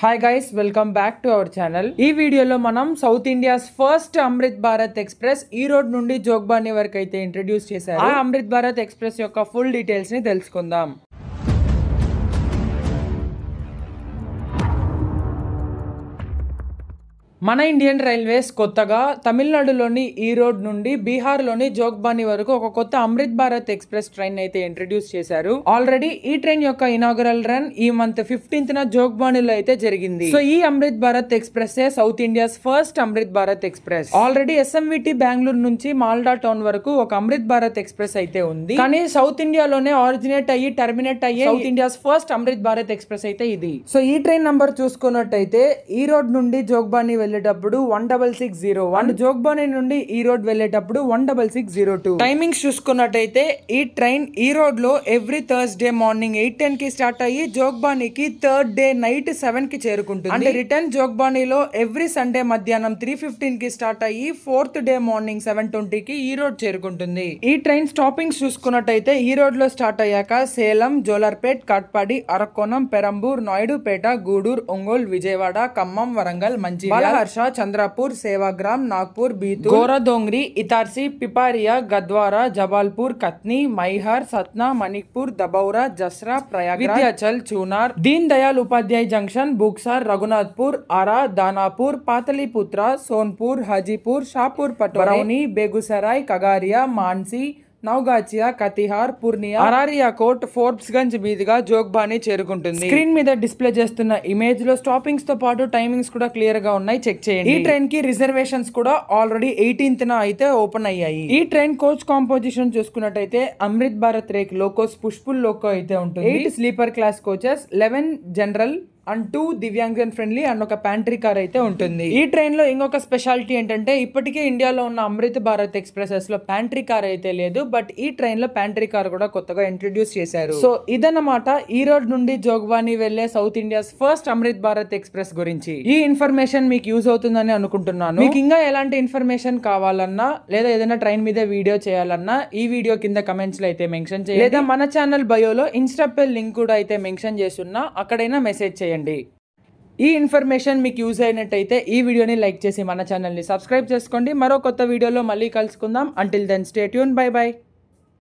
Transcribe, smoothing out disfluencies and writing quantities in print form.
Hi guys, welcome back to our channel. ఈ వీడియోలో మనం south India's first Amrit Bharat express ఈ రోడ్ నుండి జోగ్బాని వరకు అయితే ఇంట్రడ్యూస్ చేశారు. ఆ అమృత్ భారత్ ఎక్స్ప్రెస్ యొక్క ఫుల్ డీటెయిల్స్ ని తెలుసుకుందాం. మన ఇండియన్ రైల్వేస్ కొత్తగా తమిళనాడులోని ఈ రోడ్ నుండి బీహార్లోని జోగ్బాని వరకు ఒక కొత్త అమృత్ భారత్ ఎక్స్ప్రెస్ ట్రైన్ అయితే ఇంట్రడ్యూస్ చేశారు. ఆల్రెడీ ఈ ట్రైన్ యొక్క ఇనాగరల్ రన్ ఈ మంత్ 15th జోగ్బానిలో అయితే జరిగింది. సో ఈ Amrit Bharat express south India's first Amrit Bharat express. Already SMVT Bengaluru నుంచి మాల్డా టౌన్ వరకు ఒక అమృత్ భారత్ ఎక్స్ప్రెస్ అయితే ఉంది. కానీ సౌత్ ఇండియాలోనే ఆరిజినేట్ అయ్యి టర్మినేట్ అయ్యి south India's first Amrit Bharat express అయితే ఇది. సో ఈ ట్రైన్ నంబర్ చూసుకున్నట్టయితే ఈ రోడ్ నుండి జోగ్బాని వెళ్ళేటప్పుడు 16601, జోగ్బాని నుండి ఈ రోడ్ వెళ్ళేటప్పుడు 16602. టైమింగ్స్ చూసుకున్నట్టయితే ఈ ట్రైన్ ఈ రోడ్ లో ఎవ్రీ థర్స్డే మార్నింగ్ 8:10 కి స్టార్ట్ అయ్యి జోగ్బానికి థర్డ్ డే నైట్ 7 కి చేరుకుంటుంది. అండ్ రిటర్న్ జోగ్బానిలో ఎవ్రీ సండే మధ్యాహ్నం 3:15 కి స్టార్ట్ అయ్యి ఫోర్త్ డే మార్నింగ్ 7:20 కి ఈ రోడ్ చేరుకుంటుంది. ఈ ట్రైన్ స్టాపింగ్స్ చూసుకున్నట్టయితే ఈ రోడ్ లో స్టార్ట్ అయ్యాక సేలం, జోలార్పేట్, కాట్పాడి, అరక్కోణం, పెరంబూర్, నాయుడుపేట, గూడూరు, ఒంగోలు, విజయవాడ, ఖమ్మం, వరంగల్, మంచిర్యాల, చంద్రపూర్, సేవాగ్రామ్, నాగ్పూర్, బీతూర్, గోరాదోంగ్రి, ఇతార్సి, పిపారియా, గద్వారా, జబాల్పూర్, కత్ని, మైహర్, సత్నా, మణిపూర్, దబౌరా, జస్రా, ప్రయాగ్, విద్యాచల్, చూనార్, దీన్ దయాల్ ఉపాధ్యాయ జంక్షన్, బుక్సార్, రఘునాథ్పూర్, ఆరా, దానాపూర్, పాతలీపుత్ర, సోన్పూర్, హాజీపూర్, షాపూర్, పటౌనీ, బేగుసరాయ్, కగారియా, మాన్సీ, నౌగాచియా, కతిహార్, పూర్నియా, అరారియా కోట్, ఫోర్బ్స్ గంజ్ మీదుగా జోగ్బాని చేరుకుంటుంది. స్క్రీన్ మీద డిస్ప్లే చేస్తున్న ఇమేజ్ లో స్టాపింగ్స్ తో పాటు టైమింగ్స్ కూడా క్లియర్ గా ఉన్నాయి, చెక్ చేయండి. ఈ ట్రైన్ కి రిజర్వేషన్స్ కూడా ఆల్రెడీ 18th అయితే ఓపెన్ అయ్యాయి. ఈ ట్రైన్ కోచ్ కాంపోజిషన్ చూసుకున్నట్టయితే Amrit Bharat rake locos push pull loco అయితే ఉంటుంది. 8 sleeper class coaches, 11 general and 2 దివ్యాంగన్ ఫ్రెండ్లీ అండ్ ఒక ప్యాంట్రీ కార్ అయితే ఉంటుంది. ఈ ట్రైన్ లో ఇంకొక స్పెషాలిటీ ఏంటంటే ఇప్పటికే ఇండియాలో ఉన్న అమృత్ భారత్ ఎక్స్ప్రెసెస్ లో ప్యాంట్రీ కార్ అయితే లేదు, బట్ ఈ ట్రైన్ లో ప్యాంట్రీ కార్ కూడా కొత్తగా ఇంట్రడ్యూస్ చేశారు. సో ఇదన్నమాట ఈ రోడ్ నుండి జోగ్బాని వెళ్లే south India's first Amrit Bharat express గురించి. ఈ ఇన్ఫర్మేషన్ మీకు యూజ్ అవుతుందని అనుకుంటున్నాను. మీకు ఇంకా ఎలాంటి ఇన్ఫర్మేషన్ కావాలన్నా లేదా ఏదైనా ట్రైన్ మీద వీడియో చేయాలన్నా ఈ వీడియో కింద కమెంట్స్ లో అయితే మెన్షన్ చేయండి, లేదా మన ఛానల్ బయోలో ఇన్స్టాపే లింక్ కూడా అయితే మెన్షన్ చేస్తున్నా, అక్కడైనా మెసేజ్ చేయండి. ఈ ఇన్ఫర్మేషన్ మీకు యూజ్ అయినట్టయితే ఈ వీడియోని లైక్ చేసి మన ఛానల్ని సబ్స్క్రైబ్ చేసుకోండి. మరో కొత్త వీడియోలో మళ్ళీ కలుసుకుందాం. Until then stay tune, bye by.